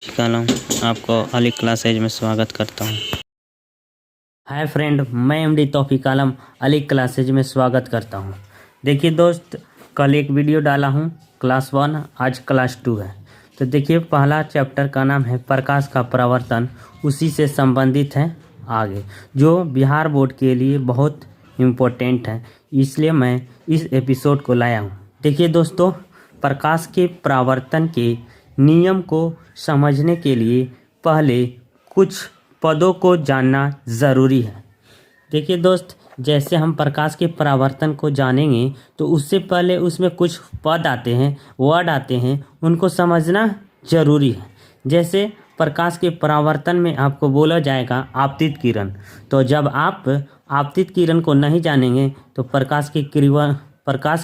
कलम आपको अली क्लासेज में स्वागत करता हूँ। हाय फ्रेंड, मैं एमडी तौफीक आलम अली क्लासेज में स्वागत करता हूँ। देखिए दोस्त, कल एक वीडियो डाला हूँ क्लास 1, आज क्लास 2 है। तो देखिए, पहला चैप्टर का नाम है प्रकाश का परावर्तन, उसी से संबंधित है आगे, जो बिहार बोर्ड के लिए बहुत इम्पोर्टेंट है, इसलिए मैं इस एपिसोड को लाया हूँ। देखिए दोस्तों, प्रकाश के परावर्तन के नियम को समझने के लिए पहले कुछ पदों को जानना ज़रूरी है। देखिए दोस्त, जैसे हम प्रकाश के परावर्तन को जानेंगे तो उससे पहले उसमें कुछ पद आते हैं, वर्ड आते हैं, उनको समझना ज़रूरी है। जैसे प्रकाश के परावर्तन में आपको बोला जाएगा आपतित किरण। तो जब आप आपतित किरण को नहीं जानेंगे तो प्रकाश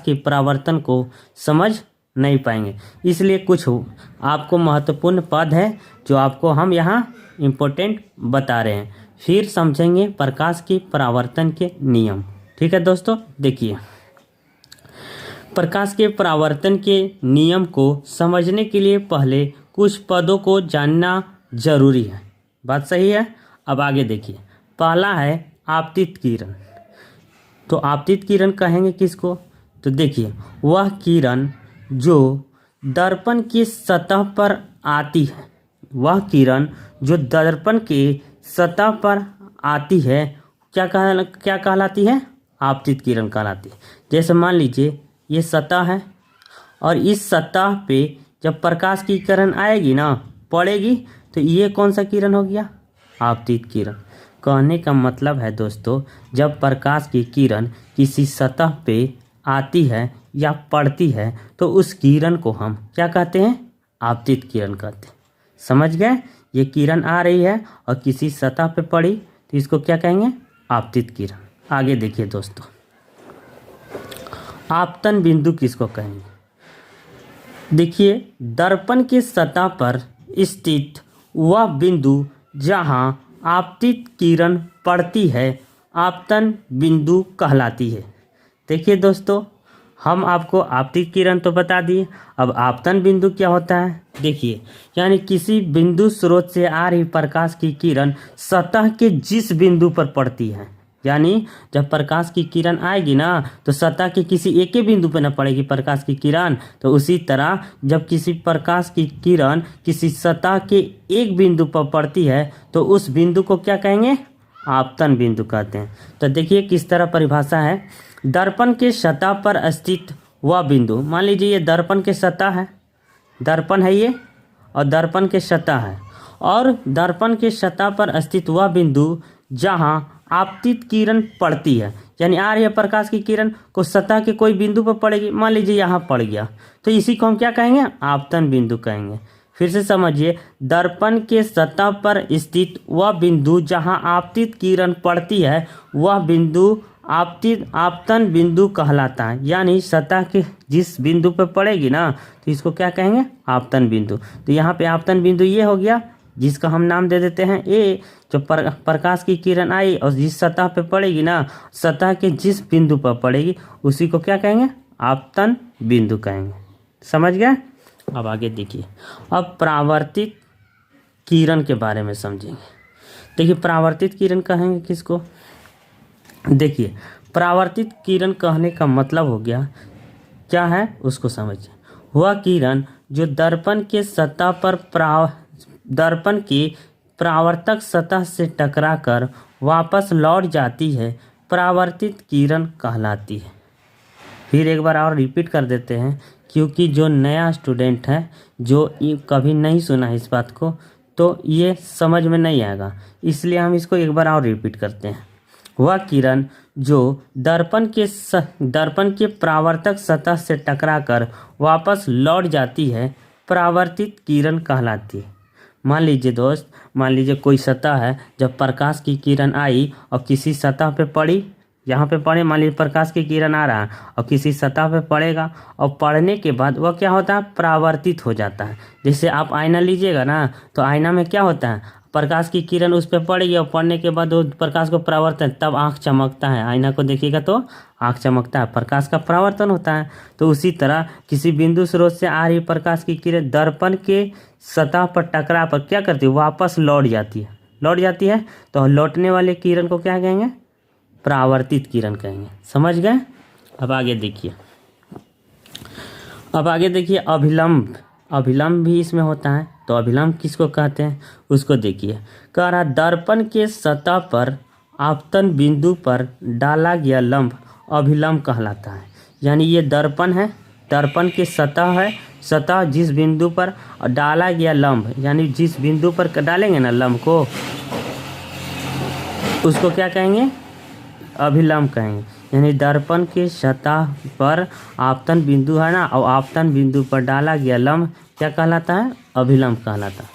के परावर्तन को समझ नहीं पाएंगे। इसलिए कुछ आपको महत्वपूर्ण पद है जो आपको हम यहाँ इम्पोर्टेंट बता रहे हैं। फिर समझेंगे प्रकाश के परावर्तन के नियम। ठीक है दोस्तों, देखिए, प्रकाश के परावर्तन के नियम को समझने के लिए पहले कुछ पदों को जानना जरूरी है। बात सही है। अब आगे देखिए, पहला है आपतित किरण। तो आपतित किरण कहेंगे किसको? तो देखिए, वह किरण जो दर्पण की सतह पर आती है, वह किरण जो दर्पण के सतह पर आती है क्या कहलाती है? आपतित किरण कहलाती है। जैसे मान लीजिए ये सतह है और इस सतह पे जब प्रकाश की किरण आएगी ना, पड़ेगी, तो ये कौन सा किरण हो गया? आपतित किरण। कहने का मतलब है दोस्तों, जब प्रकाश की किरण किसी सतह पे आती है या पड़ती है तो उस किरण को हम क्या कहते हैं? आपतित किरण कहते हैं। समझ गए? ये किरण आ रही है और किसी सतह पे पड़ी तो इसको क्या कहेंगे? आपतित किरण। आगे देखिए दोस्तों, आपतन बिंदु किसको कहेंगे? देखिए, दर्पण की सतह पर स्थित वह बिंदु जहां आपतित किरण पड़ती है आपतन बिंदु कहलाती है। देखिए दोस्तों, हम आपको आपतित किरण तो बता दिए, अब आपतन बिंदु क्या होता है? देखिए, यानी किसी बिंदु स्रोत से आ रही प्रकाश की किरण सतह के जिस बिंदु पर पड़ती है, यानी जब प्रकाश की किरण आएगी ना तो सतह के किसी एक ही बिंदु पर न पड़ेगी प्रकाश की किरण। तो उसी तरह जब किसी प्रकाश की किरण किसी सतह के एक बिंदु पर पड़ती है तो उस बिंदु को क्या कहेंगे? आपतन बिंदु कहते हैं। तो देखिए किस तरह परिभाषा है। दर्पण के सतह पर स्थित वह बिंदु, मान लीजिए ये दर्पण के सतह है, दर्पण है ये, और दर्पण के सतह है, और दर्पण के सतह पर स्थित वह बिंदु जहां आपतित किरण पड़ती है, यानी आ रही है प्रकाश की किरण को सतह के कोई बिंदु पर पड़ेगी, मान लीजिए यहाँ पड़ गया, तो इसी को हम क्या कहेंगे? आपतन बिंदु कहेंगे। फिर से समझिए, दर्पण के सतह पर स्थित वह बिंदु जहां आपतित किरण पड़ती है वह बिंदु आपतन बिंदु कहलाता है। यानी सतह के जिस बिंदु पर पड़ेगी ना तो इसको क्या कहेंगे? आपतन बिंदु। तो यहाँ पे आपतन बिंदु ये हो गया जिसका हम नाम दे देते हैं ए। जो प्रकाश की किरण आई और जिस सतह पे पड़ेगी ना, सतह के जिस बिंदु पर पड़ेगी उसी को क्या कहेंगे? आपतन बिंदु कहेंगे। समझ गए? अब आगे देखिए, अब परावर्तित किरण के बारे में समझेंगे। देखिए, परावर्तित किरण कहेंगे किसको? देखिए, परावर्तित किरण कहने का मतलब हो गया, क्या है उसको समझिए। वह किरण जो दर्पण के सतह पर दर्पण की परावर्तक सतह से टकराकर वापस लौट जाती है, परावर्तित किरण कहलाती है। फिर एक बार और रिपीट कर देते हैं, क्योंकि जो नया स्टूडेंट है, जो कभी नहीं सुना है इस बात को, तो ये समझ में नहीं आएगा, इसलिए हम इसको एक बार और रिपीट करते हैं। वह किरण जो दर्पण के परावर्तक सतह से टकराकर वापस लौट जाती है, परावर्तित किरण कहलाती है। मान लीजिए दोस्त, मान लीजिए कोई सतह है, जब प्रकाश की किरण आई और किसी सतह पे पड़ी, यहाँ पे पड़े, मान लीजिए प्रकाश की किरण आ रहा है और किसी सतह पे पड़ेगा, और पड़ने के बाद वह क्या होता है? परावर्तित हो जाता है। जैसे आप आईना लीजिएगा ना, तो आईना में क्या होता है? प्रकाश की किरण उस पर पड़ेगी और पड़ने के बाद वो प्रकाश को परावर्तन, तब आँख चमकता है। आईना को देखिएगा तो आँख चमकता है, प्रकाश का परावर्तन होता है। तो उसी तरह किसी बिंदु स्रोत से आ रही प्रकाश की किरण दर्पण के सतह पर टकरा पर क्या करती है, वापस लौट जाती है। तो लौटने वाले किरण को क्या कहेंगे, परावर्तित किरण कहेंगे। समझ गए। अब आगे देखिए अभिलंब भी इसमें होता है। तो अभिलंब किसको कहते हैं उसको देखिए। कह रहा दर्पण के सतह पर आपतन बिंदु पर डाला गया लंब अभिलंब कहलाता है। यानी ये दर्पण है, दर्पण की सतह है, सतह जिस बिंदु पर डाला गया लंब, यानी जिस बिंदु पर डालेंगे ना लंब को, उसको क्या कहेंगे, अभिलंब कहेंगे। यानी दर्पण के सतह पर आपतन बिंदु है ना, और आपतन बिंदु पर डाला गया लंब क्या कहलाता है, अभिलंब कहलाता है।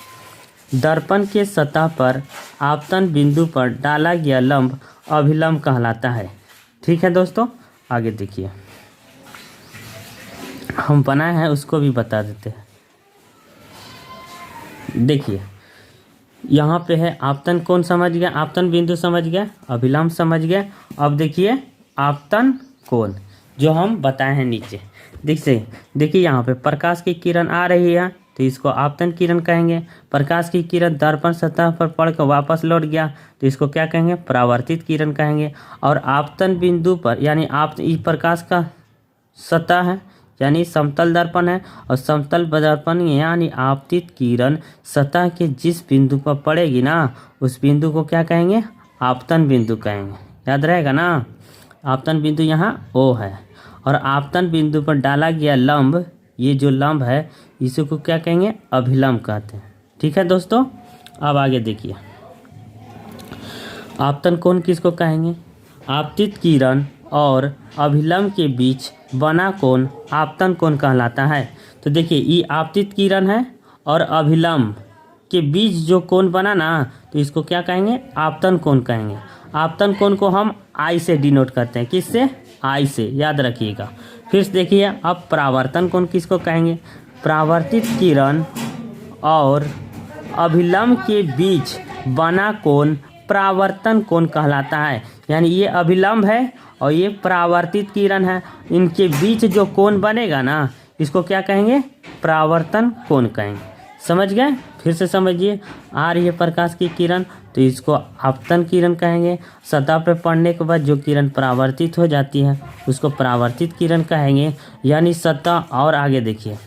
दर्पण के सतह पर आपतन बिंदु पर डाला गया लंब अभिलंब कहलाता है। ठीक है दोस्तों, आगे देखिए, हम बनाए हैं उसको भी बता देते हैं। देखिए यहाँ पे है आपतन कोण समझ गया, आपतन बिंदु समझ गया, अभिलंब समझ गया। अब देखिए आपतन कोण जो हम बताए हैं नीचे, देखिए यहाँ पे प्रकाश की किरण आ रही है तो इसको आपतन किरण कहेंगे। प्रकाश की किरण दर्पण सतह पर पड़कर वापस लौट गया तो इसको क्या कहेंगे, परावर्तित किरण कहेंगे। और आपतन बिंदु पर, यानी आप इस प्रकाश का सतह है यानी समतल दर्पण है, और समतल दर्पण यानी आपतित किरण सतह के जिस बिंदु पर पड़ेगी ना, उस बिंदु को क्या कहेंगे, आपतन बिंदु कहेंगे। याद रहेगा ना, आपतन बिंदु यहाँ O है, और आपतन बिंदु पर डाला गया लंब, ये जो लंब है इसी को क्या कहेंगे, अभिलंब कहते हैं। ठीक है दोस्तों, अब आगे देखिए आपतन कोण किसको कहेंगे, आपतित किरण और अभिलंब के बीच बना कोण आपतन कोण कहलाता है। तो देखिए ये आपतित किरण है और अभिलंब के बीच जो कोण बना ना, तो इसको क्या कहेंगे, आपतन कोण कहेंगे। आपतन कोण को हम I से डिनोट करते हैं, किससे, I से, याद रखिएगा। फिर देखिए अब परावर्तन कोण किसको कहेंगे, परावर्तित किरण और अभिलंब के बीच बना कोण परावर्तन कोण कहलाता है। यानी ये अभिलंब है और ये परावर्तित किरण है, इनके बीच जो कोण बनेगा ना, इसको क्या कहेंगे, परावर्तन कोण कहेंगे। समझ गए। फिर से समझिए, आ रही है प्रकाश की किरण तो इसको आपतन किरण कहेंगे। सतह पर पड़ने के बाद जो किरण परावर्तित हो जाती है उसको परावर्तित किरण कहेंगे। यानी सतह, और आगे देखिए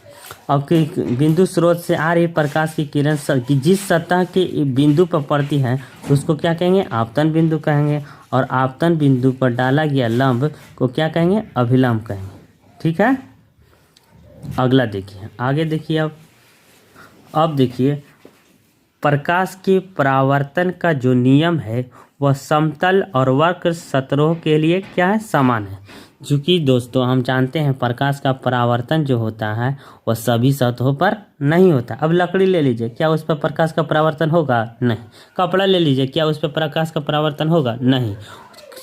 अब बिंदु स्रोत से आ रही प्रकाश की किरण जिस सतह के बिंदु पर पड़ती है उसको क्या कहेंगे, आपतन बिंदु कहेंगे। और आपतन बिंदु पर डाला गया लंब को क्या कहेंगे, अभिलंब कहेंगे। ठीक है, अगला देखिए, आगे देखिए अब देखिए प्रकाश के परावर्तन का जो नियम है वह समतल और वक्र सतहों के लिए क्या है, समान है। क्योंकि दोस्तों हम जानते हैं प्रकाश का परावर्तन जो होता है वह सभी सतहों पर नहीं होता। अब लकड़ी ले लीजिए, क्या उस पर प्रकाश का परावर्तन होगा, नहीं। कपड़ा ले लीजिए, क्या उस पर प्रकाश का परावर्तन होगा, नहीं।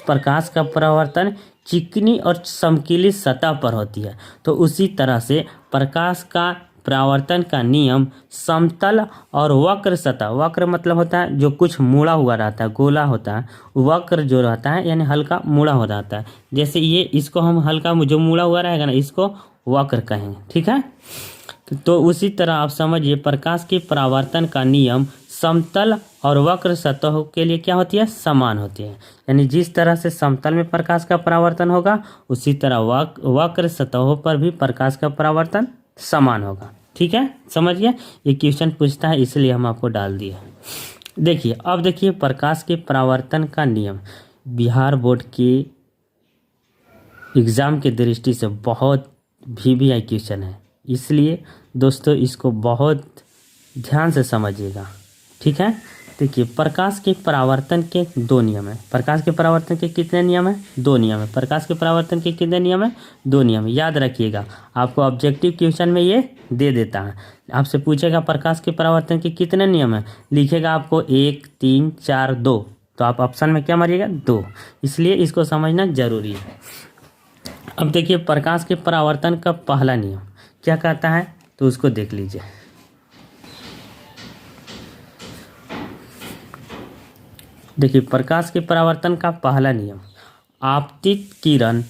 प्रकाश का परावर्तन चिकनी और चमकीली सतह पर होती है। तो उसी तरह से प्रकाश का परावर्तन का नियम समतल और वक्र सतह, वक्र मतलब होता है जो कुछ मुड़ा हुआ रहता है, गोला होता है, वक्र जो रहता है यानी हल्का मुड़ा हो जाता है। जैसे ये, इसको हम हल्का जो मुड़ा हुआ रहेगा ना, इसको वक्र कहेंगे। ठीक है, तो उसी तरह आप समझिए प्रकाश के परावर्तन का नियम समतल और वक्र सतहों के लिए क्या होती है, समान होती है। यानी जिस तरह से समतल में प्रकाश का परावर्तन होगा उसी तरह वक्र सतहों पर भी प्रकाश का परावर्तन समान होगा। ठीक है, समझ गए। ये क्वेश्चन पूछता है इसलिए हम आपको डाल दिए। देखिए अब देखिए प्रकाश के परावर्तन का नियम बिहार बोर्ड के एग्ज़ाम के दृष्टि से बहुत VVI क्वेश्चन है, इसलिए दोस्तों इसको बहुत ध्यान से समझिएगा। ठीक है, देखिए प्रकाश के परावर्तन के 2 नियम है। प्रकाश के परावर्तन के कितने नियम है, 2 नियम है। प्रकाश के परावर्तन के कितने नियम है, 2 नियम। याद रखिएगा, आपको ऑब्जेक्टिव क्वेश्चन में ये दे देता है। आपसे पूछेगा प्रकाश के परावर्तन के कितने नियम है, लिखेगा आपको 1, 3, 4, 2, तो आप ऑप्शन में क्या मारिएगा, 2। इसलिए इसको समझना जरूरी है। अब देखिए प्रकाश के परावर्तन का पहला नियम क्या कहता है, तो उसको देख लीजिए। देखिए प्रकाश के परावर्तन का पहला नियम, आपतित किरण,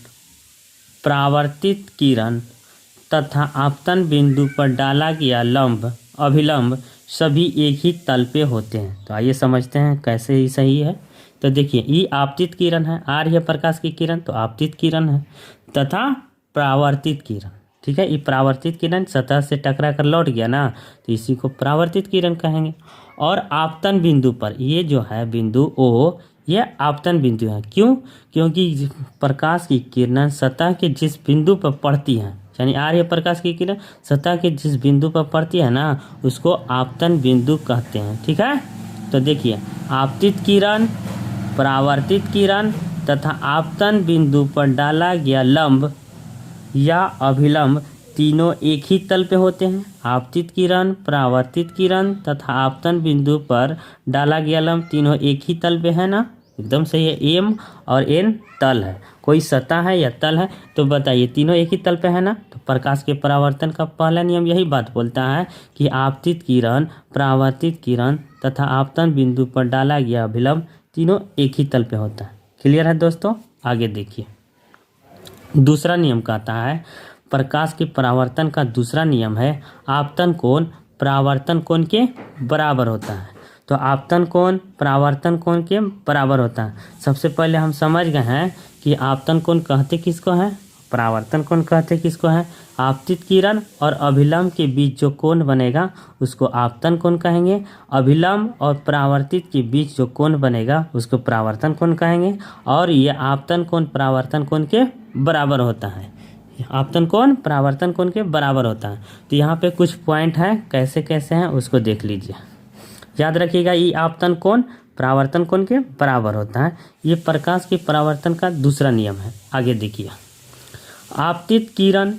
परावर्तित किरण तथा आपतन बिंदु पर डाला गया लंब अभिलंब सभी एक ही तल पे होते हैं। तो आइए समझते हैं कैसे ही सही है। तो देखिए ये आपतित किरण है, आ रही है प्रकाश की किरण तो आपतित किरण है, तथा परावर्तित किरण, ठीक है। ये परावर्तित किरण सतह से टकरा कर लौट गया ना, तो इसी को परावर्तित किरण कहेंगे। और आपतन बिंदु पर ये जो है बिंदु ओ, ये आपतन बिंदु है। क्यों? क्योंकि प्रकाश की किरण सतह के जिस बिंदु पर पड़ती है, यानी आ रही है प्रकाश की किरण सतह के जिस बिंदु पर पड़ती है ना, उसको आपतन बिंदु कहते हैं, ठीक है। तो देखिए आपतित किरण, परावर्तित किरण तथा आपतन बिंदु पर डाला गया लंब या अभिलंब तीनों एक ही तल पे होते हैं। आपतित किरण, परावर्तित किरण तथा आपतन बिंदु पर डाला गया लंब तीनों एक ही तल पे है ना, एकदम सही है। एम और एन तल है, कोई सतह है या तल है, तो बताइए तीनों एक ही तल पे है ना। तो प्रकाश के परावर्तन का पहला नियम यही बात बोलता है कि आपतित किरण, परावर्तित किरण तथा आपतन बिंदु पर डाला गया अभिलंब तीनों एक ही तल पे होता है। क्लियर है दोस्तों? आगे देखिए दूसरा नियम कहता है, प्रकाश के परावर्तन का दूसरा नियम है, आपतन कोण परावर्तन कोण के बराबर होता है। तो आपतन कोण परावर्तन कोण के बराबर होता है। सबसे पहले हम समझ गए हैं कि आपतन कोण कहते किसको है, परावर्तन कोण कहते किसको है। आपतित किरण और अभिलंब के बीच जो कोण बनेगा उसको आपतन कोण कहेंगे। अभिलंब और परावर्तित के बीच जो कोण बनेगा उसको परावर्तन कोण कहेंगे। और ये आपतन कोण परावर्तन कोण के बराबर होता है। आपतन कोण परावर्तन कोण के बराबर होता है। तो यहाँ पे कुछ पॉइंट है, कैसे कैसे हैं उसको देख लीजिए। याद रखिएगा ये आपतन कोण परावर्तन कोण के बराबर होता है। ये प्रकाश के परावर्तन का दूसरा नियम है। आगे देखिए आपतित किरण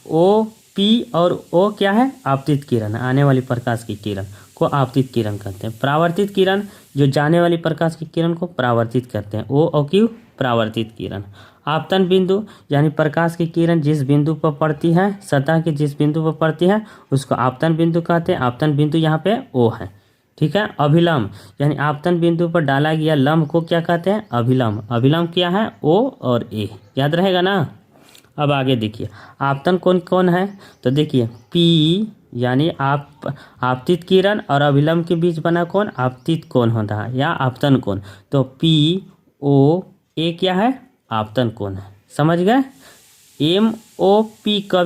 ओ पी और ओ क्या है, आपतित किरण, आने वाली प्रकाश की किरण को आपतित किरण कहते हैं। परावर्तित किरण जो जाने वाली प्रकाश की किरण को परावर्तित करते हैं, ओ और क्यू परावर्तित किरण। आपतन बिंदु यानी प्रकाश की किरण जिस बिंदु पर पड़ती है, सतह के जिस बिंदु पर पड़ती है उसको आपतन बिंदु कहते हैं। आपतन बिंदु यहाँ पे ओ है, ठीक है। अभिलंब यानी आपतन बिंदु पर डाला गया लंब को क्या कहते हैं, अभिलंब। अभिलंब क्या है, ओ और ए, याद रहेगा ना। अब आगे देखिए आपतन कोण कौन है, तो देखिए पी यानी आपतित किरण और अभिलंब के बीच बना कोण आपतित कोण होता है या आपतन कोण। तो पी ओ ए क्या है, आपतन कोण है। समझ गए? एम ओ पी कभी